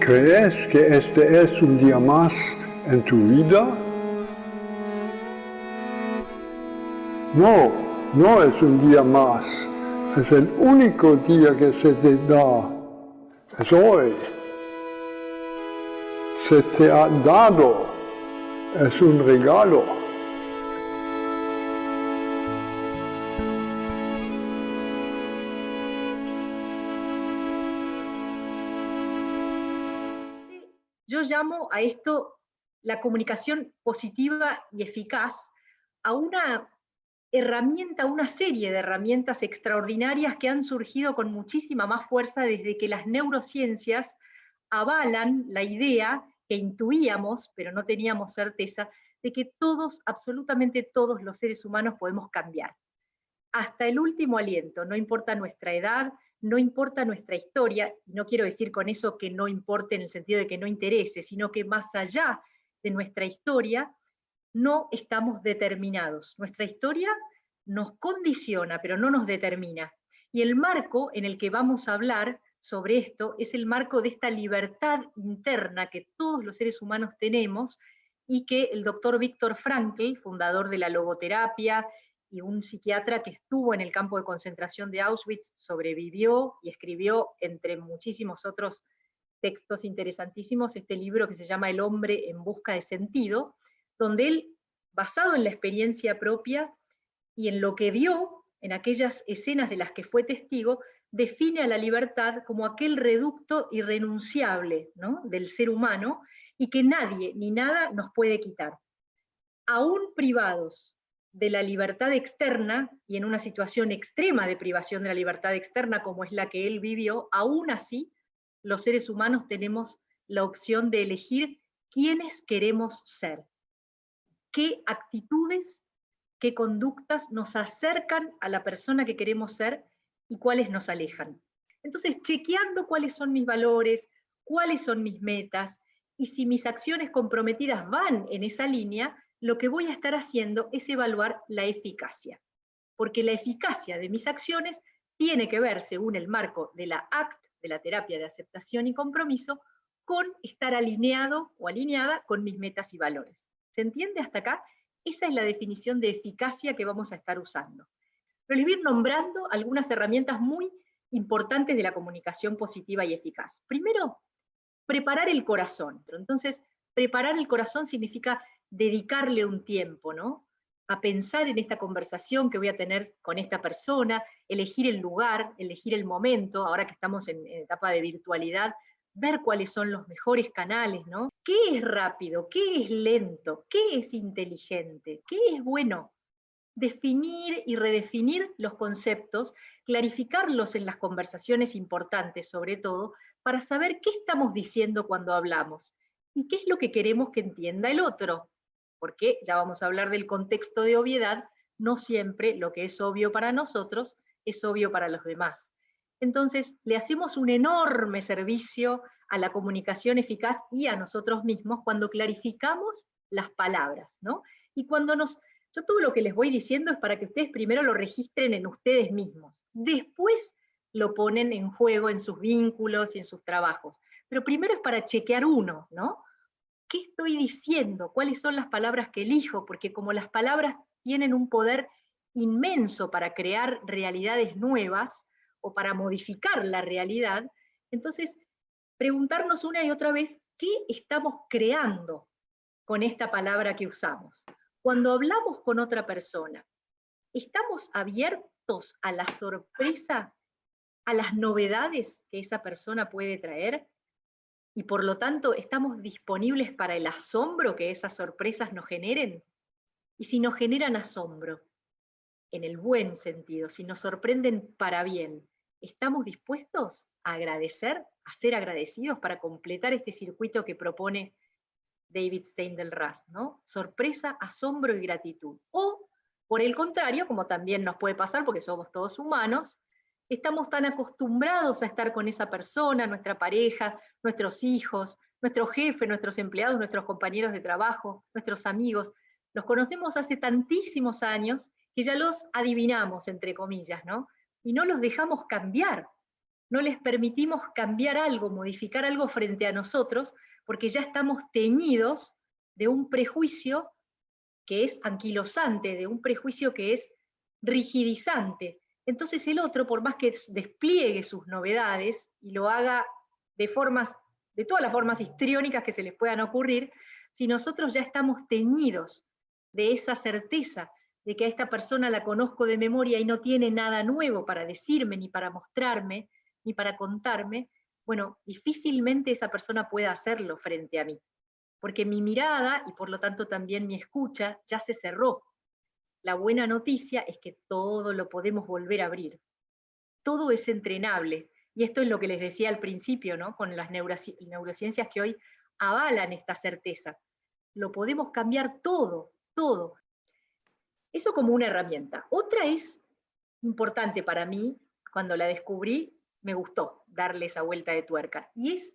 ¿Crees que este es un día más en tu vida? No, no es un día más. Es el único día que se te da. Es hoy. Se te ha dado. Es un regalo. Yo llamo a esto la comunicación positiva y eficaz, a una herramienta, una serie de herramientas extraordinarias que han surgido con muchísima más fuerza desde que las neurociencias avalan la idea que intuíamos, pero no teníamos certeza, de que todos, absolutamente todos los seres humanos podemos cambiar. Hasta el último aliento, no importa nuestra edad, no importa nuestra historia, y no quiero decir con eso que no importe en el sentido de que no interese, sino que más allá de nuestra historia, no estamos determinados. Nuestra historia nos condiciona, pero no nos determina. Y el marco en el que vamos a hablar sobre esto es el marco de esta libertad interna que todos los seres humanos tenemos y que el doctor Viktor Frankl, fundador de la logoterapia y un psiquiatra que estuvo en el campo de concentración de Auschwitz, sobrevivió y escribió, entre muchísimos otros textos interesantísimos, este libro que se llama El hombre en busca de sentido, donde él, basado en la experiencia propia y en lo que vio, en aquellas escenas de las que fue testigo, define a la libertad como aquel reducto irrenunciable, ¿no?, del ser humano, y que nadie ni nada nos puede quitar. Aún privados de la libertad externa, y en una situación extrema de privación de la libertad externa como es la que él vivió, aún así los seres humanos tenemos la opción de elegir quiénes queremos ser, qué actitudes, qué conductas nos acercan a la persona que queremos ser y cuáles nos alejan. Entonces, chequeando cuáles son mis valores, cuáles son mis metas, y si mis acciones comprometidas van en esa línea, lo que voy a estar haciendo es evaluar la eficacia. Porque la eficacia de mis acciones tiene que ver, según el marco de la ACT, de la terapia de aceptación y compromiso, con estar alineado o alineada con mis metas y valores. ¿Se entiende hasta acá? Esa es la definición de eficacia que vamos a estar usando. Pero les voy a ir nombrando algunas herramientas muy importantes de la comunicación positiva y eficaz. Primero, preparar el corazón. Entonces, preparar el corazón significa dedicarle un tiempo, ¿no?, a pensar en esta conversación que voy a tener con esta persona, elegir el lugar, elegir el momento, ahora que estamos en etapa de virtualidad, ver cuáles son los mejores canales, ¿no? ¿Qué es rápido? ¿Qué es lento? ¿Qué es inteligente? ¿Qué es bueno? Definir y redefinir los conceptos, clarificarlos en las conversaciones importantes sobre todo, para saber qué estamos diciendo cuando hablamos y qué es lo que queremos que entienda el otro. Porque ya vamos a hablar del contexto de obviedad, no siempre lo que es obvio para nosotros es obvio para los demás. Entonces, le hacemos un enorme servicio a la comunicación eficaz y a nosotros mismos cuando clarificamos las palabras, ¿no? Y cuando yo todo lo que les voy diciendo es para que ustedes primero lo registren en ustedes mismos, después lo ponen en juego en sus vínculos y en sus trabajos. Pero primero es para chequear uno, ¿no? ¿Qué estoy diciendo? ¿Cuáles son las palabras que elijo? Porque como las palabras tienen un poder inmenso para crear realidades nuevas o para modificar la realidad, entonces preguntarnos una y otra vez, ¿qué estamos creando con esta palabra que usamos? Cuando hablamos con otra persona, ¿estamos abiertos a la sorpresa, a las novedades que esa persona puede traer? Y por lo tanto, ¿estamos disponibles para el asombro que esas sorpresas nos generen? Y si nos generan asombro, en el buen sentido, si nos sorprenden para bien, ¿estamos dispuestos a agradecer, a ser agradecidos para completar este circuito que propone David Steindl-Rast, ¿no? Sorpresa, asombro y gratitud. O, por el contrario, como también nos puede pasar porque somos todos humanos, estamos tan acostumbrados a estar con esa persona, nuestra pareja, nuestros hijos, nuestro jefe, nuestros empleados, nuestros compañeros de trabajo, nuestros amigos, los conocemos hace tantísimos años que ya los adivinamos, entre comillas, ¿no? Y no los dejamos cambiar. no les permitimos cambiar algo, modificar algo frente a nosotros, porque ya estamos teñidos de un prejuicio que es anquilosante, de un prejuicio que es rigidizante. Entonces el otro, por más que despliegue sus novedades y lo haga de todas las formas histriónicas que se les puedan ocurrir, si nosotros ya estamos teñidos de esa certeza de que a esta persona la conozco de memoria y no tiene nada nuevo para decirme, ni para mostrarme, ni para contarme, bueno, difícilmente esa persona pueda hacerlo frente a mí, porque mi mirada, y por lo tanto también mi escucha, ya se cerró. La buena noticia es que todo lo podemos volver a abrir. Todo es entrenable, y esto es lo que les decía al principio, ¿no? Con las neurociencias que hoy avalan esta certeza. Lo podemos cambiar todo, todo. Eso como una herramienta. Otra es importante para mí, cuando la descubrí, me gustó darle esa vuelta de tuerca, y es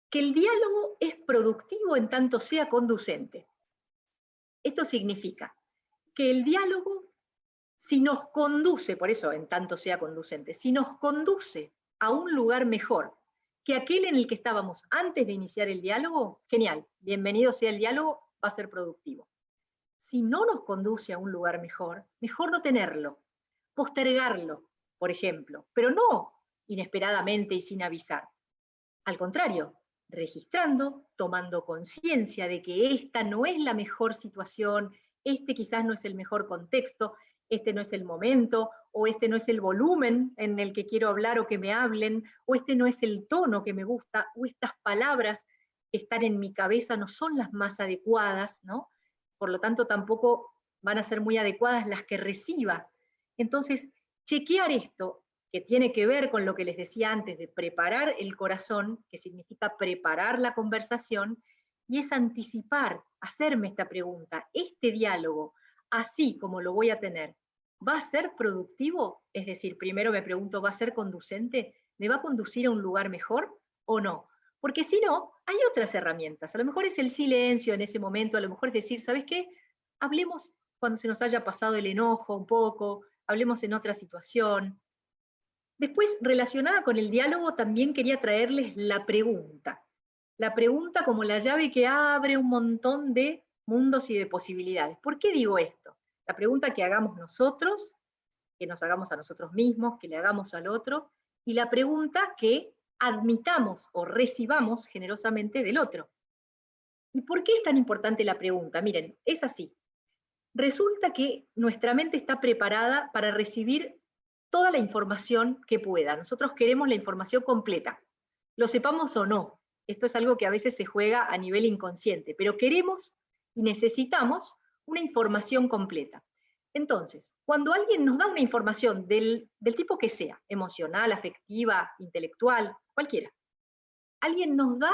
que el diálogo es productivo en tanto sea conducente. Esto significa que el diálogo, si nos conduce, por eso en tanto sea conducente, si nos conduce a un lugar mejor que aquel en el que estábamos antes de iniciar el diálogo, genial, bienvenido sea el diálogo, va a ser productivo. Si no nos conduce a un lugar mejor, mejor no tenerlo, postergarlo, por ejemplo, pero no inesperadamente y sin avisar. Al contrario, registrando, tomando conciencia de que esta no es la mejor situación, este quizás no es el mejor contexto, este no es el momento, o este no es el volumen en el que quiero hablar o que me hablen, o este no es el tono que me gusta, o estas palabras que están en mi cabeza no son las más adecuadas, ¿no? Por lo tanto tampoco van a ser muy adecuadas las que reciba. Entonces, chequear esto, que tiene que ver con lo que les decía antes, de preparar el corazón, que significa preparar la conversación, y es anticipar, hacerme esta pregunta, este diálogo, así como lo voy a tener, ¿va a ser productivo? Es decir, primero me pregunto, ¿va a ser conducente? ¿Me va a conducir a un lugar mejor o no? Porque si no, hay otras herramientas. A lo mejor es el silencio en ese momento, a lo mejor es decir, ¿sabes qué? Hablemos cuando se nos haya pasado el enojo un poco, hablemos en otra situación. Después, relacionada con el diálogo, también quería traerles la pregunta. La pregunta como la llave que abre un montón de mundos y de posibilidades. ¿Por qué digo esto? La pregunta que hagamos nosotros, que nos hagamos a nosotros mismos, que le hagamos al otro, y la pregunta que admitamos o recibamos generosamente del otro. ¿Y por qué es tan importante la pregunta? Miren, es así. Resulta que nuestra mente está preparada para recibir toda la información que pueda. Nosotros queremos la información completa, lo sepamos o no. Esto es algo que a veces se juega a nivel inconsciente, pero queremos y necesitamos una información completa. Entonces, cuando alguien nos da una información del tipo que sea, emocional, afectiva, intelectual, cualquiera, alguien nos da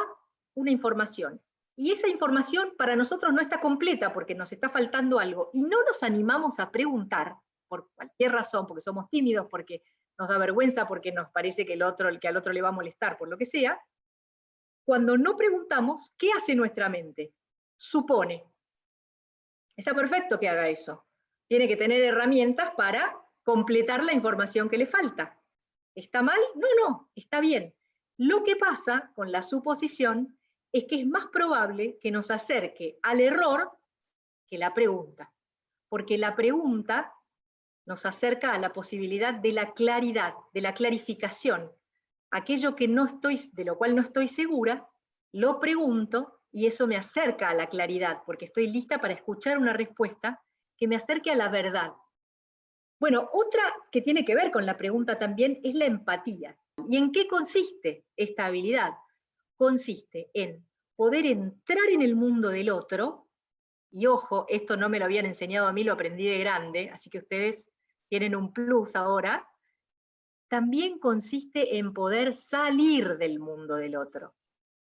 una información, y esa información para nosotros no está completa porque nos está faltando algo, y no nos animamos a preguntar, por cualquier razón, porque somos tímidos, porque nos da vergüenza, porque nos parece que el que al otro le va a molestar, por lo que sea, cuando no preguntamos, ¿qué hace nuestra mente? Supone. Está perfecto que haga eso. Tiene que tener herramientas para completar la información que le falta. ¿Está mal? No, no, está bien. Lo que pasa con la suposición es que es más probable que nos acerque al error que la pregunta. Porque la pregunta nos acerca a la posibilidad de la claridad, de la clarificación. Aquello que no estoy, de lo cual no estoy segura, lo pregunto y eso me acerca a la claridad, porque estoy lista para escuchar una respuesta que me acerque a la verdad. Bueno, otra que tiene que ver con la pregunta también es la empatía. ¿Y en qué consiste esta habilidad? Consiste en poder entrar en el mundo del otro, y ojo, esto no me lo habían enseñado a mí, lo aprendí de grande, así que ustedes tienen un plus ahora. También consiste en poder salir del mundo del otro.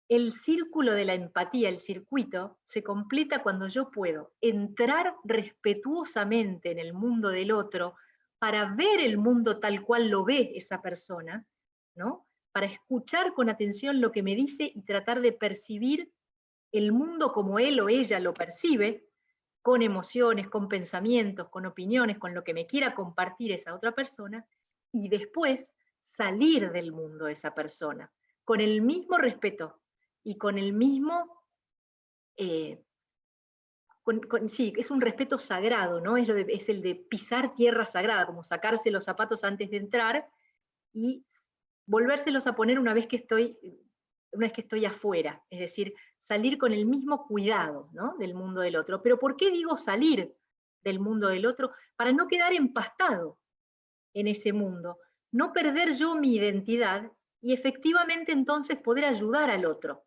El círculo de la empatía, el circuito, se completa cuando yo puedo entrar respetuosamente en el mundo del otro para ver el mundo tal cual lo ve esa persona, ¿no? Para escuchar con atención lo que me dice y tratar de percibir el mundo como él o ella lo percibe, con emociones, con pensamientos, con opiniones, con lo que me quiera compartir esa otra persona, y después salir del mundo de esa persona, con el mismo respeto y con el mismo, sí, es un respeto sagrado, ¿no? Es el de pisar tierra sagrada, como sacarse los zapatos antes de entrar y volvérselos a poner una vez que estoy afuera, es decir, salir con el mismo cuidado, ¿no?, del mundo del otro. Pero ¿por qué digo salir del mundo del otro? Para no quedar empastado en ese mundo, no perder yo mi identidad y efectivamente entonces poder ayudar al otro.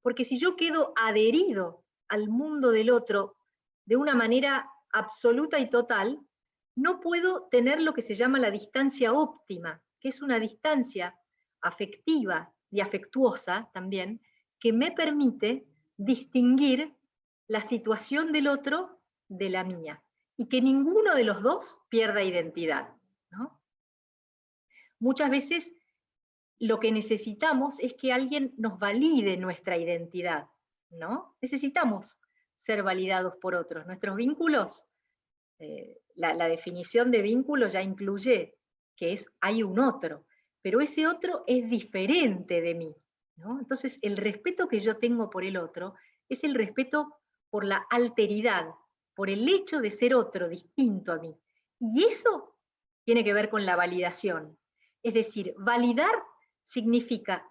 Porque si yo quedo adherido al mundo del otro de una manera absoluta y total, no puedo tener lo que se llama la distancia óptima, que es una distancia afectiva y afectuosa también, que me permite distinguir la situación del otro de la mía, y que ninguno de los dos pierda identidad, ¿no? Muchas veces lo que necesitamos es que alguien nos valide nuestra identidad, ¿no? Necesitamos ser validados por otros. Nuestros vínculos, la definición de vínculo ya incluye que hay un otro, pero ese otro es diferente de mí, ¿no? Entonces, el respeto que yo tengo por el otro es el respeto por la alteridad, por el hecho de ser otro, distinto a mí. Y eso tiene que ver con la validación. Es decir, validar significa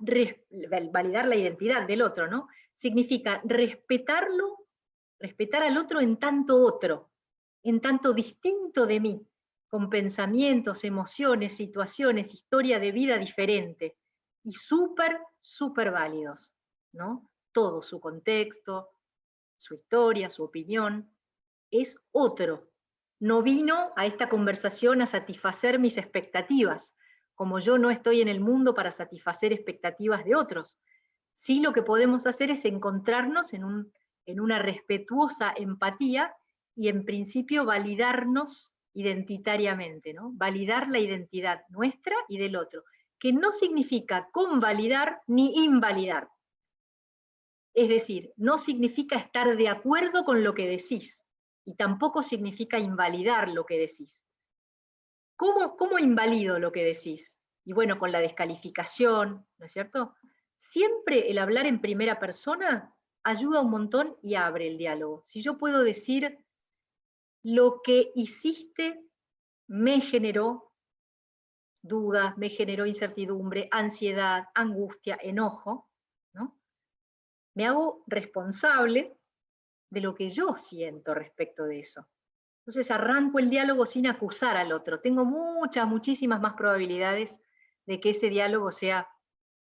validar la identidad del otro, ¿no? Significa respetarlo, respetar al otro en tanto otro, en tanto distinto de mí, con pensamientos, emociones, situaciones, historia de vida diferente, y súper, súper válidos, ¿no? Todo su contexto, su historia, su opinión, es otro. No vino a esta conversación a satisfacer mis expectativas, como yo no estoy en el mundo para satisfacer expectativas de otros. Sí, lo que podemos hacer es encontrarnos en una respetuosa empatía y en principio validarnos identitariamente, ¿no? Validar la identidad nuestra y del otro, que no significa convalidar ni invalidar. Es decir, no significa estar de acuerdo con lo que decís, y tampoco significa invalidar lo que decís. ¿Cómo invalido lo que decís? Y bueno, con la descalificación, ¿no es cierto? Siempre el hablar en primera persona ayuda un montón y abre el diálogo. Si yo puedo decir, lo que hiciste me generó dudas, me generó incertidumbre, ansiedad, angustia, enojo, ¿no? Me hago responsable de lo que yo siento respecto de eso. Entonces arranco el diálogo sin acusar al otro. Tengo muchísimas más probabilidades de que ese diálogo sea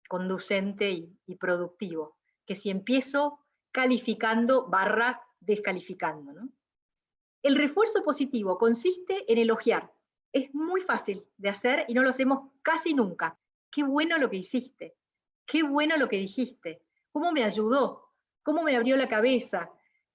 conducente y productivo, que si empiezo calificando / descalificando, ¿no? El refuerzo positivo consiste en elogiar. Es muy fácil de hacer y no lo hacemos casi nunca. Qué bueno lo que hiciste, qué bueno lo que dijiste, cómo me ayudó, cómo me abrió la cabeza,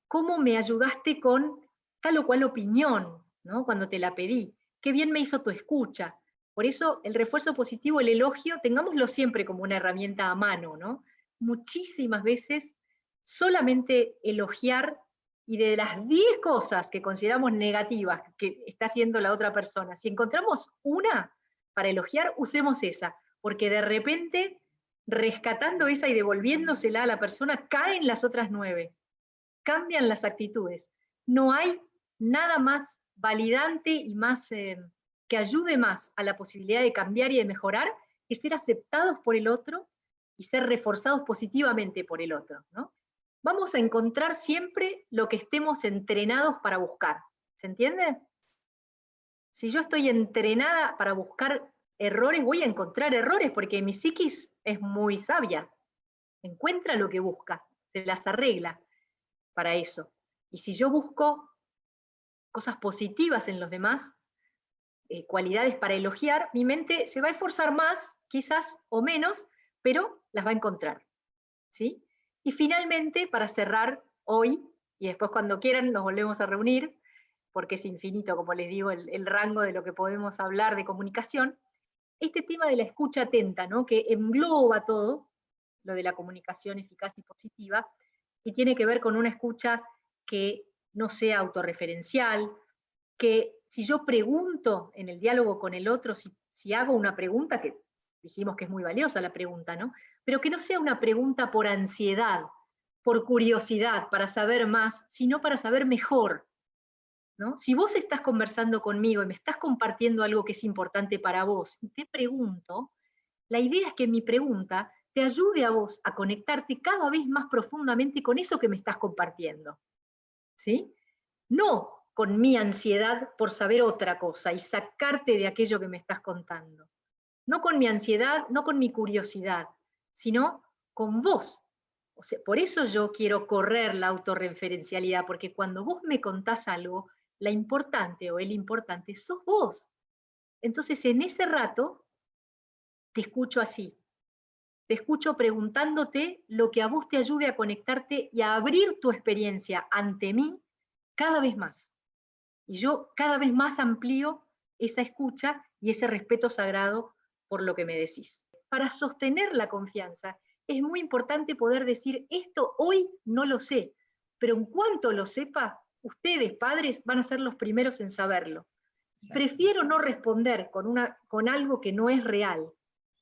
cómo me ayudaste con tal o cual opinión, ¿no?, cuando te la pedí, qué bien me hizo tu escucha. Por eso el refuerzo positivo, el elogio, tengámoslo siempre como una herramienta a mano, ¿no? Muchísimas veces solamente elogiar, y de las 10 cosas que consideramos negativas que está haciendo la otra persona, si encontramos una para elogiar, usemos esa, porque de repente, rescatando esa y devolviéndosela a la persona, caen las otras 9, cambian las actitudes. No hay nada más validante y más que ayude más a la posibilidad de cambiar y de mejorar que ser aceptados por el otro y ser reforzados positivamente por el otro, ¿no? Vamos a encontrar siempre lo que estemos entrenados para buscar. ¿Se entiende? Si yo estoy entrenada para buscar errores, voy a encontrar errores, porque mi psiquis es muy sabia. Encuentra lo que busca, se las arregla para eso. Y si yo busco cosas positivas en los demás, cualidades para elogiar, mi mente se va a esforzar más, quizás, o menos, pero las va a encontrar, ¿sí? Y finalmente, para cerrar hoy, y después cuando quieran nos volvemos a reunir, porque es infinito, como les digo, el rango de lo que podemos hablar de comunicación, este tema de la escucha atenta, ¿no?, que engloba todo lo de la comunicación eficaz y positiva, y tiene que ver con una escucha que no sea autorreferencial, que si yo pregunto en el diálogo con el otro, si hago una pregunta, que dijimos que es muy valiosa la pregunta, ¿no? Pero que no sea una pregunta por ansiedad, por curiosidad, para saber más, sino para saber mejor, ¿no? Si vos estás conversando conmigo y me estás compartiendo algo que es importante para vos, y te pregunto, la idea es que mi pregunta te ayude a vos a conectarte cada vez más profundamente con eso que me estás compartiendo, ¿sí? No con mi ansiedad por saber otra cosa y sacarte de aquello que me estás contando. No con mi ansiedad, no con mi curiosidad, sino con vos. O sea, por eso yo quiero correr la autorreferencialidad, porque cuando vos me contás algo, la importante o el importante sos vos. Entonces, en ese rato, te escucho así. Te escucho preguntándote lo que a vos te ayude a conectarte y a abrir tu experiencia ante mí cada vez más. Y yo cada vez más amplío esa escucha y ese respeto sagrado por lo que me decís. Para sostener la confianza es muy importante poder decir, esto hoy no lo sé, pero en cuanto lo sepa, ustedes, padres, van a ser los primeros en saberlo. Prefiero no responder con algo que no es real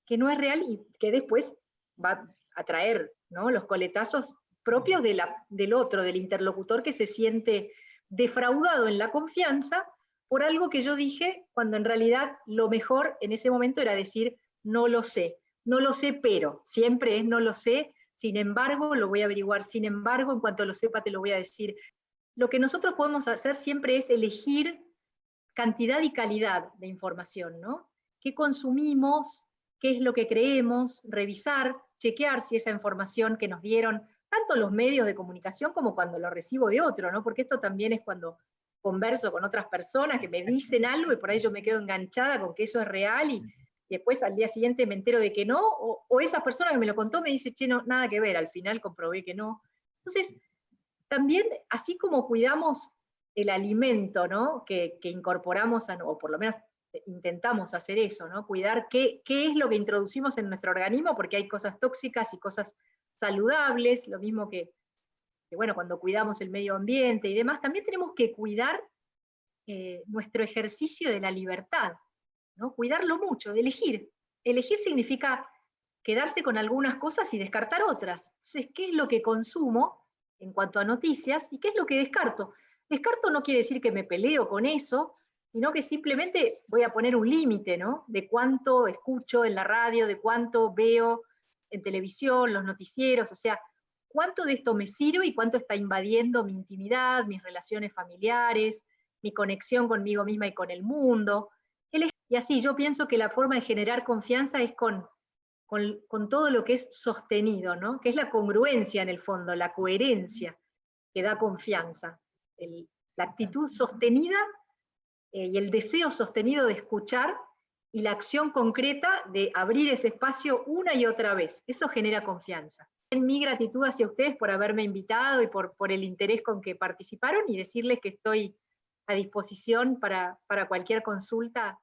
y que después va a traer, ¿no?, los coletazos propios del otro, del interlocutor que se siente defraudado en la confianza por algo que yo dije, cuando en realidad lo mejor en ese momento era decir, no lo sé, pero, siempre es no lo sé, sin embargo lo voy a averiguar, sin embargo en cuanto lo sepa te lo voy a decir. Lo que nosotros podemos hacer siempre es elegir cantidad y calidad de información, ¿no? ¿Qué consumimos? ¿Qué es lo que creemos? Revisar, chequear si esa información que nos dieron, tanto los medios de comunicación como cuando lo recibo de otro, ¿no? Porque esto también es cuando converso con otras personas que me dicen algo y por ahí yo me quedo enganchada con que eso es real y después al día siguiente me entero de que no, o esa persona que me lo contó me dice, che, no, nada que ver, al final comprobé que no. Entonces, también, así como cuidamos el alimento, ¿no?, que incorporamos, o por lo menos intentamos hacer eso, ¿no?, cuidar qué es lo que introducimos en nuestro organismo, porque hay cosas tóxicas y cosas saludables, lo mismo que bueno, cuando cuidamos el medio ambiente y demás, también tenemos que cuidar nuestro ejercicio de la libertad, ¿no? Cuidarlo mucho, de elegir. Elegir significa quedarse con algunas cosas y descartar otras. Entonces, ¿qué es lo que consumo en cuanto a noticias y qué es lo que descarto? Descarto no quiere decir que me peleo con eso, sino que simplemente voy a poner un límite, ¿no?, de cuánto escucho en la radio, de cuánto veo en televisión, los noticieros, o sea, cuánto de esto me sirve y cuánto está invadiendo mi intimidad, mis relaciones familiares, mi conexión conmigo misma y con el mundo. Y así yo pienso que la forma de generar confianza es con todo lo que es sostenido, ¿no?, que es la congruencia en el fondo, la coherencia que da confianza. La actitud sostenida y el deseo sostenido de escuchar y la acción concreta de abrir ese espacio una y otra vez. Eso genera confianza. Mi gratitud hacia ustedes por haberme invitado y por el interés con que participaron y decirles que estoy a disposición para cualquier consulta.